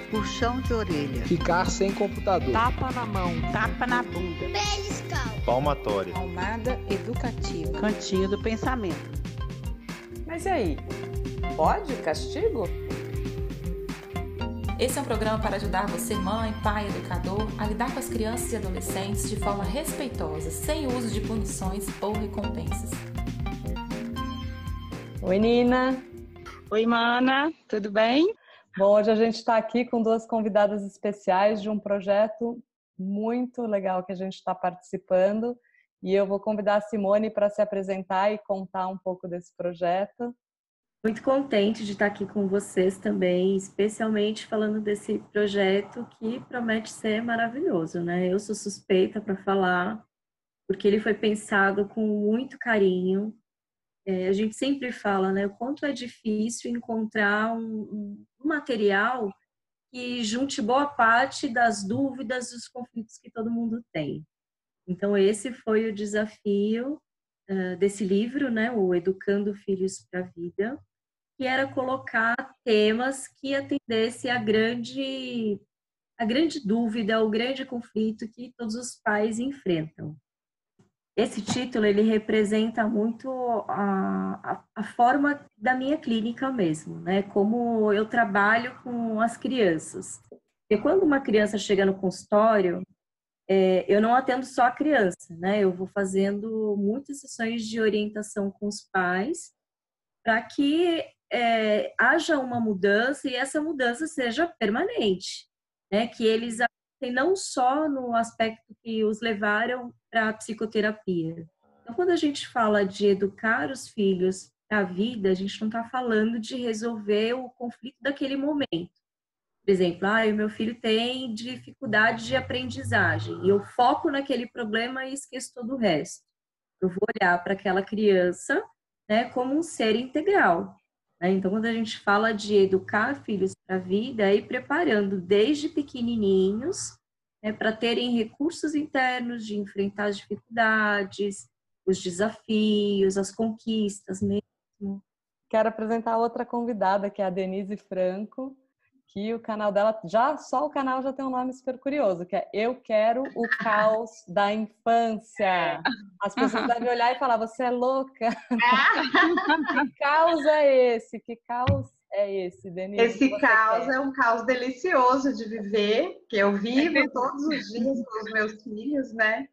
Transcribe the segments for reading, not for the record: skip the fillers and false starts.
puxão de orelha, ficar sem computador, tapa na mão, tapa na bunda, beliscão, palmatória, palmada educativa, cantinho do pensamento. Mas e aí? Pode castigo? Esse é um programa para ajudar você, mãe, pai, educador, a lidar com as crianças e adolescentes de forma respeitosa, sem uso de punições ou recompensas. Oi, Nina. Oi, Mana. Tudo bem? Bom, hoje a gente está aqui com duas convidadas especiais de um projeto muito legal que a gente está participando. E eu vou convidar a Simone para se apresentar e contar um pouco desse projeto. Muito contente de estar aqui com vocês também, especialmente falando desse projeto que promete ser maravilhoso, né? Eu sou suspeita para falar, porque ele foi pensado com muito carinho. A gente sempre fala, né, o quanto é difícil encontrar um material que junte boa parte das dúvidas e dos conflitos que todo mundo tem. Então, esse foi o desafio desse livro, né, o Educando Filhos para a Vida, que era colocar temas que atendessem a grande dúvida, o grande conflito que todos os pais enfrentam. Esse título, ele representa muito a forma da minha clínica mesmo, né? Como eu trabalho com as crianças. E quando uma criança chega no consultório, eu não atendo só a criança, né? Eu vou fazendo muitas sessões de orientação com os pais para que haja uma mudança e essa mudança seja permanente, né? Que eles não só no aspecto que os levaram para a psicoterapia. Então, quando a gente fala de educar os filhos para a vida, a gente não está falando de resolver o conflito daquele momento. Por exemplo, o meu filho tem dificuldade de aprendizagem e eu foco naquele problema e esqueço todo o resto. Eu vou olhar para aquela criança, né, como um ser integral. Então, quando a gente fala de educar filhos para a vida, é ir preparando desde pequenininhos, para terem recursos internos de enfrentar as dificuldades, os desafios, as conquistas mesmo. Quero apresentar outra convidada, que é a Denise Franco, que o canal dela, só o canal já tem um nome super curioso, que é Eu Quero o Caos da Infância. As pessoas devem olhar e falar, você é louca? Que caos é esse? Que caos é esse, Denise? Esse caos é um caos delicioso de viver, que eu vivo todos os dias com os meus filhos, né?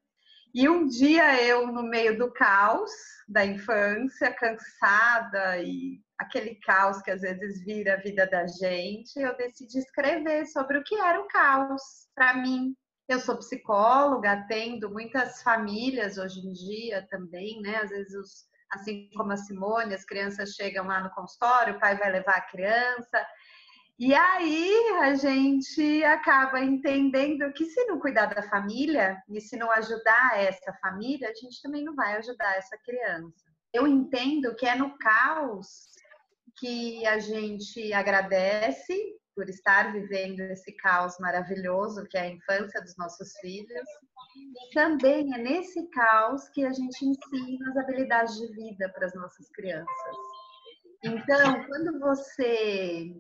E um dia eu, no meio do caos da infância, cansada e aquele caos que às vezes vira a vida da gente, eu decidi escrever sobre o que era o caos para mim. Eu sou psicóloga, atendo muitas famílias hoje em dia também, né? Às vezes, assim como a Simone, as crianças chegam lá no consultório, o pai vai levar a criança. E aí a gente acaba entendendo que se não cuidar da família e se não ajudar essa família, a gente também não vai ajudar essa criança. Eu entendo que é no caos que a gente agradece por estar vivendo esse caos maravilhoso que é a infância dos nossos filhos. E também é nesse caos que a gente ensina as habilidades de vida para as nossas crianças. Então, quando você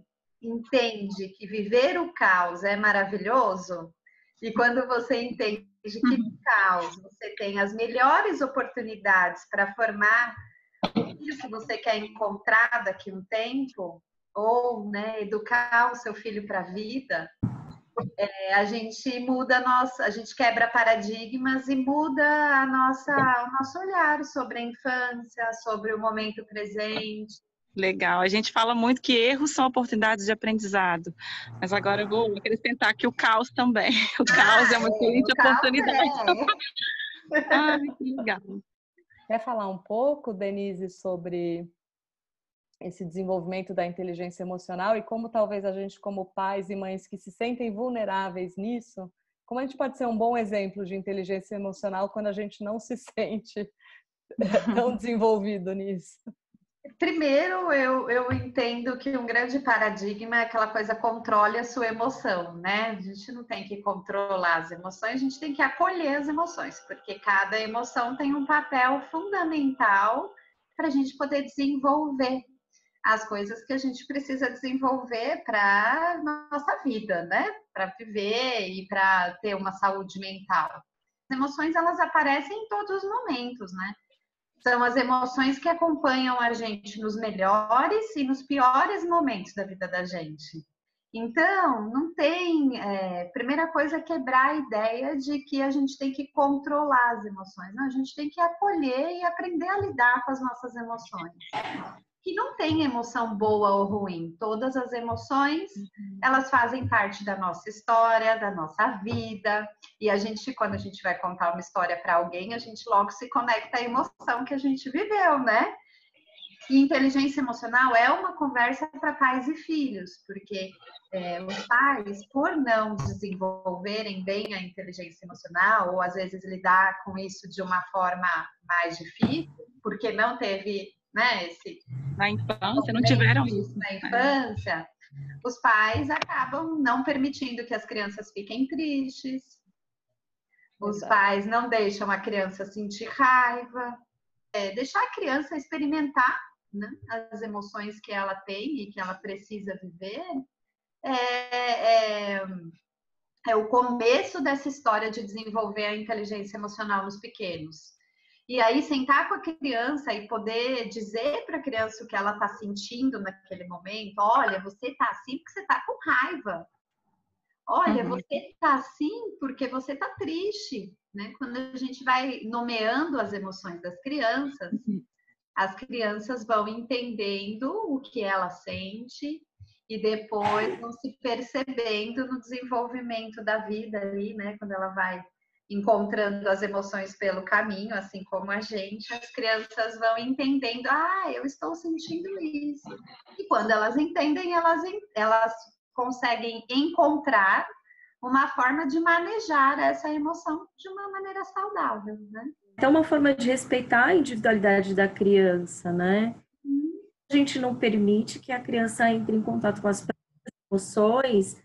entende que viver o caos é maravilhoso, e quando você entende que no caos você tem as melhores oportunidades para formar o que você quer encontrar daqui a um tempo, ou, né, educar o seu filho para a vida, a gente muda a gente quebra paradigmas e muda o nosso olhar sobre a infância, sobre o momento presente. Legal, a gente fala muito que erros são oportunidades de aprendizado, mas agora eu vou acrescentar aqui o caos também. O caos é uma excelente oportunidade. Ai, que legal. Quer falar um pouco, Denise, sobre esse desenvolvimento da inteligência emocional e como talvez a gente, como pais e mães que se sentem vulneráveis nisso, como a gente pode ser um bom exemplo de inteligência emocional quando a gente não se sente tão desenvolvido nisso? Primeiro, eu entendo que um grande paradigma é aquela coisa, controle a sua emoção, né? A gente não tem que controlar as emoções, a gente tem que acolher as emoções, porque cada emoção tem um papel fundamental para a gente poder desenvolver as coisas que a gente precisa desenvolver para nossa vida, né? Para viver e para ter uma saúde mental. As emoções, elas aparecem em todos os momentos, né? São as emoções que acompanham a gente nos melhores e nos piores momentos da vida da gente. Então, não tem... primeira coisa é quebrar a ideia de que a gente tem que controlar as emoções. Não, a gente tem que acolher e aprender a lidar com as nossas emoções. Que não tem emoção boa ou ruim. Todas as emoções, elas fazem parte da nossa história, da nossa vida. E a gente, quando a gente vai contar uma história para alguém, a gente logo se conecta à emoção que a gente viveu, né? E inteligência emocional é uma conversa para pais e filhos, porque os pais, por não desenvolverem bem a inteligência emocional, ou às vezes lidar com isso de uma forma mais difícil, porque não teve, né, na infância, não tiveram isso. Na infância, os pais acabam não permitindo que as crianças fiquem tristes, os pais não deixam a criança sentir raiva, deixar a criança experimentar, né, as emoções que ela tem e que ela precisa viver, é o começo dessa história de desenvolver a inteligência emocional nos pequenos. E aí, sentar com a criança e poder dizer para a criança o que ela está sentindo naquele momento. Olha, você está assim porque você está com raiva. Olha, você está assim porque você está triste. Né? Quando a gente vai nomeando as emoções das crianças, as crianças vão entendendo o que ela sente e depois vão se percebendo no desenvolvimento da vida ali, né? Quando ela vai encontrando as emoções pelo caminho, assim como a gente, as crianças vão entendendo, eu estou sentindo isso. E quando elas entendem, elas conseguem encontrar uma forma de manejar essa emoção de uma maneira saudável, né? É uma forma de respeitar a individualidade da criança, né? A gente não permite que a criança entre em contato com as próprias emoções,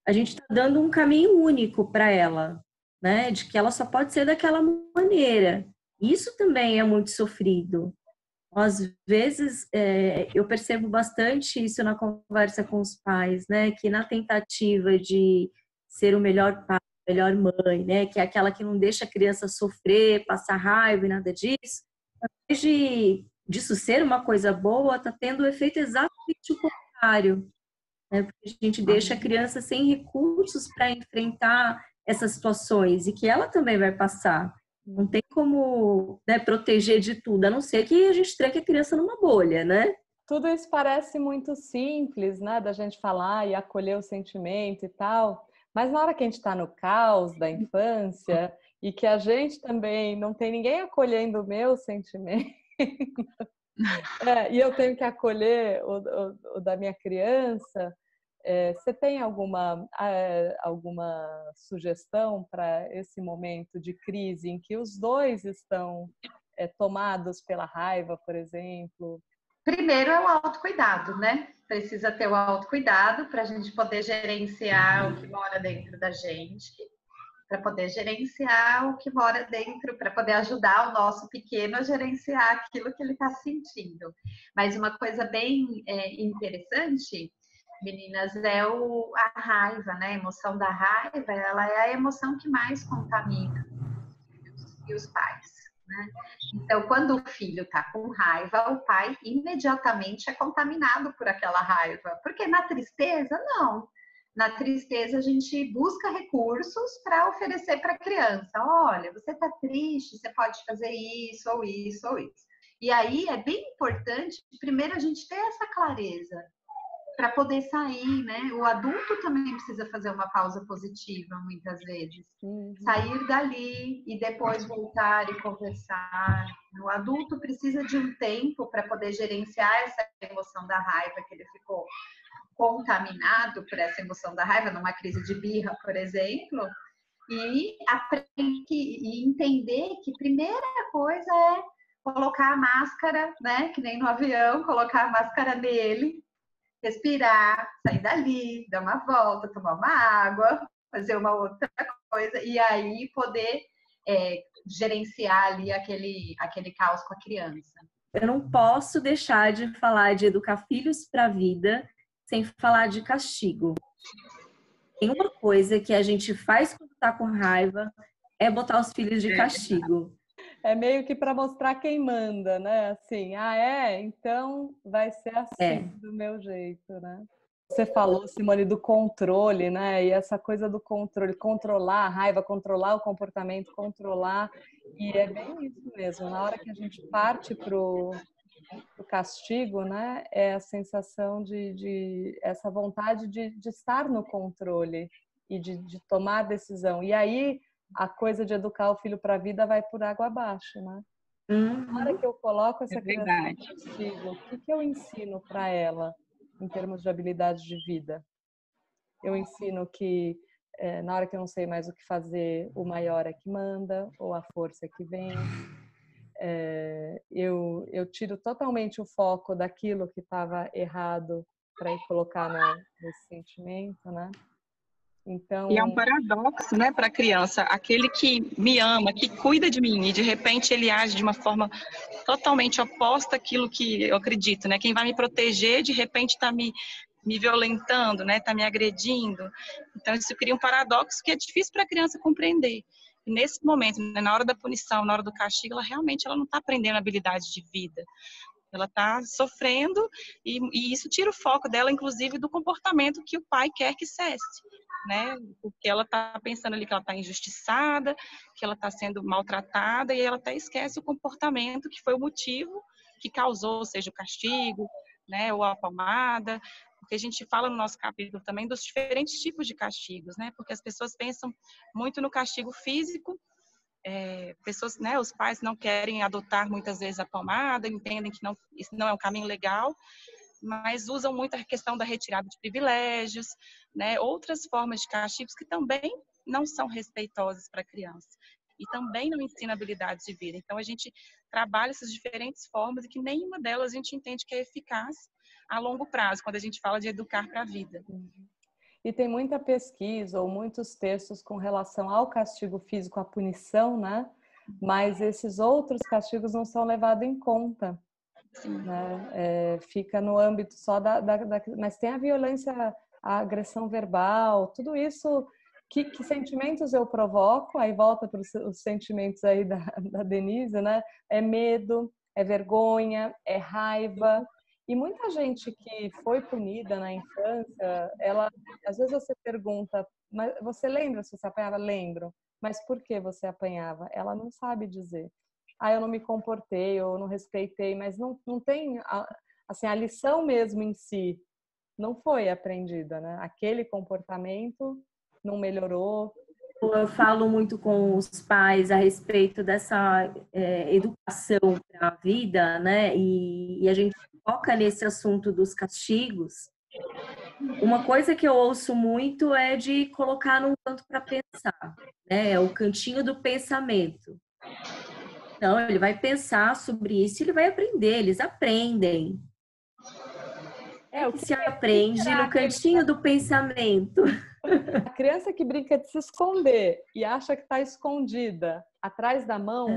a gente está dando um caminho único para ela, né? De que ela só pode ser daquela maneira. Isso também é muito sofrido. Às vezes, eu percebo bastante isso na conversa com os pais, né? Que na tentativa de ser o melhor pai, melhor mãe, né? Que é aquela que não deixa a criança sofrer, passar raiva e nada disso. Ao invés disso ser uma coisa boa, está tendo o efeito exatamente o contrário, né? Porque a gente deixa a criança sem recursos para enfrentar essas situações e que ela também vai passar. Não tem como, né, proteger de tudo, a não ser que a gente tranque a criança numa bolha, né? Tudo isso parece muito simples, né? Da gente falar e acolher o sentimento e tal. Mas na hora que a gente está no caos da infância e que a gente também não tem ninguém acolhendo o meu sentimento, e eu tenho que acolher o da minha criança, você tem alguma sugestão para esse momento de crise em que os dois estão tomados pela raiva, por exemplo? Primeiro é o autocuidado, né? Precisa ter o autocuidado para a gente poder gerenciar o que mora dentro da gente, para poder gerenciar o que mora dentro, para poder ajudar o nosso pequeno a gerenciar aquilo que ele está sentindo. Mas uma coisa bem interessante, meninas, é a raiva, né? A emoção da raiva, ela é a emoção que mais contamina os pais. Né? Então, quando o filho está com raiva, o pai imediatamente é contaminado por aquela raiva. Porque na tristeza, não. Na tristeza, a gente busca recursos para oferecer para a criança. Olha, você está triste, você pode fazer isso, ou isso, ou isso. E aí é bem importante, primeiro, a gente ter essa clareza para poder sair, né? O adulto também precisa fazer uma pausa positiva, muitas vezes. Sair dali e depois voltar e conversar. O adulto precisa de um tempo para poder gerenciar essa emoção da raiva que ele ficou contaminado por essa emoção da raiva, numa crise de birra, por exemplo, e entender que a primeira coisa é colocar a máscara, né? Que nem no avião, colocar a máscara nele, respirar, sair dali, dar uma volta, tomar uma água, fazer uma outra coisa, e aí poder gerenciar ali aquele caos com a criança. eu não posso deixar de falar de educar filhos para a vida sem falar de castigo. Tem uma coisa que a gente faz quando tá com raiva, é botar os filhos de castigo. É meio que para mostrar quem manda, né? Assim, então vai ser assim, do meu jeito, né? Você falou, Simone, do controle, né? E essa coisa do controle, controlar a raiva, controlar o comportamento, controlar. E é bem isso mesmo. Na hora que a gente parte pro castigo, né? É a sensação de essa vontade de estar no controle e de tomar decisão. E aí a coisa de educar o filho para a vida vai por água abaixo, né? Na hora que eu coloco essa criança no castigo, o que eu ensino para ela em termos de habilidades de vida? Eu ensino que na hora que eu não sei mais o que fazer, o maior é que manda, ou a força é que vem. Eu tiro totalmente o foco daquilo que estava errado para ir colocar nesse sentimento, né? Então... E é um paradoxo, né, para a criança. Aquele que me ama, que cuida de mim, e de repente ele age de uma forma totalmente oposta àquilo que eu acredito, né? Quem vai me proteger, de repente está me violentando, né? Está me agredindo. Então isso cria um paradoxo que é difícil para a criança compreender. E nesse momento, né, na hora da punição, na hora do castigo, ela realmente não está aprendendo habilidade de vida. Ela está sofrendo e isso tira o foco dela, inclusive, do comportamento que o pai quer que cesse, né? Porque ela está pensando ali que ela está injustiçada, que ela está sendo maltratada, e ela até esquece o comportamento que foi o motivo que causou, seja o castigo, né, ou a palmada, porque a gente fala no nosso capítulo também dos diferentes tipos de castigos, né? Porque as pessoas pensam muito no castigo físico. Pessoas, né, os pais não querem adotar muitas vezes a palmada, entendem que isso não é um caminho legal, mas usam muito a questão da retirada de privilégios, né, outras formas de castigos que também não são respeitosas para a criança e também não ensinam habilidades de vida. Então a gente trabalha essas diferentes formas e que nenhuma delas a gente entende que é eficaz a longo prazo, quando a gente fala de educar para a vida. E tem muita pesquisa ou muitos textos com relação ao castigo físico, à punição, né? Mas esses outros castigos não são levados em conta, né? Fica no âmbito só mas tem a violência, a agressão verbal, tudo isso. Que sentimentos eu provoco? Aí volta para os sentimentos aí da Denise, né? É medo, é vergonha, é raiva. E muita gente que foi punida na infância, às vezes você pergunta, mas você lembra se você apanhava? Lembro. Mas por que você apanhava? Ela não sabe dizer. Eu não me comportei, ou não respeitei, mas não tem, assim, a lição mesmo em si não foi aprendida, né? Aquele comportamento não melhorou. Eu falo muito com os pais a respeito dessa educação para a vida, né? E a gente foca nesse assunto dos castigos. Uma coisa que eu ouço muito é de colocar num canto para pensar, né? O cantinho do pensamento. Então, ele vai pensar sobre isso, ele vai aprender, eles aprendem. Se aprende no cantinho do pensamento. A criança que brinca de se esconder e acha que está escondida atrás da mão,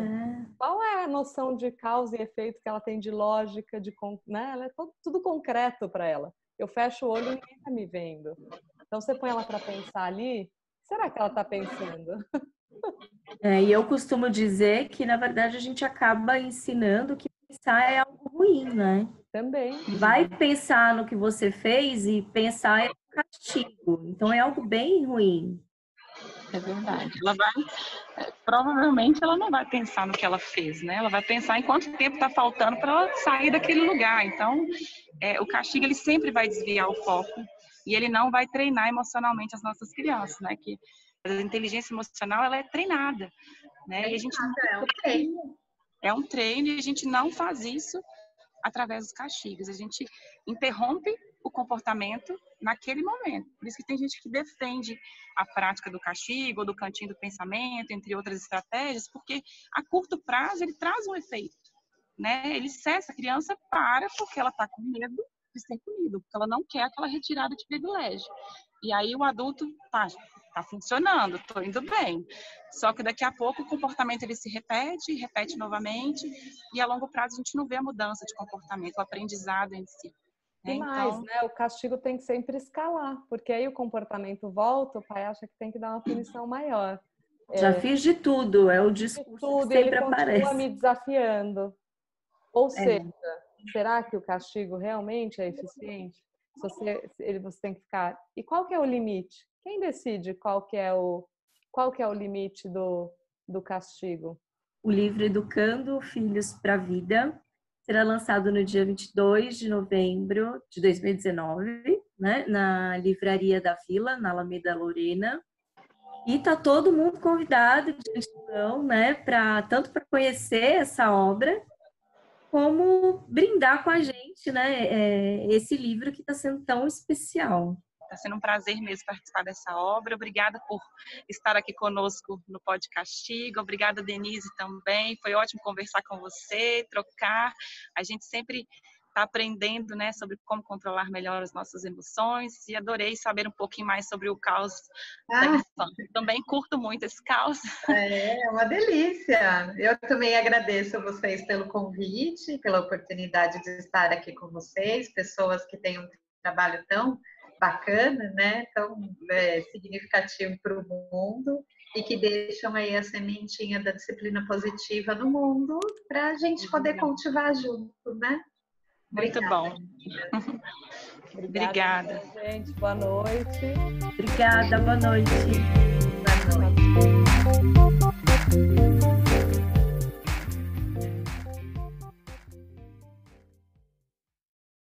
qual é a noção de causa e efeito que ela tem, de lógica, né? Ela é tudo concreto para ela. Eu fecho o olho e ninguém está me vendo. Então você põe ela para pensar ali, será que ela está pensando? E eu costumo dizer que, na verdade, a gente acaba ensinando que pensar é algo ruim, né? Também. Vai pensar no que você fez e pensar é um castigo. Então, é algo bem ruim. É verdade. Provavelmente ela não vai pensar no que ela fez, né? Ela vai pensar em quanto tempo está faltando para ela sair daquele lugar. Então, o castigo ele sempre vai desviar o foco e ele não vai treinar emocionalmente as nossas crianças, né? Que a inteligência emocional ela é treinada, né? E a gente é um treino e a gente não faz isso através dos castigos. A gente interrompe o comportamento naquele momento. Por isso que tem gente que defende a prática do castigo ou do cantinho do pensamento, entre outras estratégias, porque a curto prazo ele traz um efeito, né? Ele cessa, a criança para porque ela está com medo de ser punida, porque ela não quer aquela retirada de privilégio. E aí o adulto tá funcionando, tô indo bem. Só que daqui a pouco o comportamento ele se repete novamente, e a longo prazo a gente não vê a mudança de comportamento, o aprendizado em si. E mais, né? O castigo tem que sempre escalar, porque aí o comportamento volta, o pai acha que tem que dar uma punição maior. Já fiz de tudo, é o discurso que sempre aparece. Ele continua me desafiando. Ou seja, será que o castigo realmente é eficiente? Você tem que ficar... E qual que é o limite? Quem decide qual que é o limite do castigo? O livro Educando Filhos para a Vida será lançado no dia 22 de novembro de 2019, né, na Livraria da Vila, na Alameda Lorena. E tá todo mundo convidado de antemão, né, tanto para conhecer essa obra, como brindar com a gente, né, esse livro que está sendo tão especial. Está sendo um prazer mesmo participar dessa obra. Obrigada por estar aqui conosco no Pod Castigo. Obrigada, Denise, também. Foi ótimo conversar com você, trocar. A gente sempre está aprendendo, né, sobre como controlar melhor as nossas emoções, e adorei saber um pouquinho mais sobre o caos da infância. Também curto muito esse caos. É uma delícia. Eu também agradeço a vocês pelo convite, pela oportunidade de estar aqui com vocês, pessoas que têm um trabalho tão bacana, né, tão significativo para o mundo, e que deixam aí a sementinha da disciplina positiva no mundo para a gente poder cultivar junto, né? Muito bom. Obrigada. Gente, boa noite. Obrigada, boa noite. Boa noite.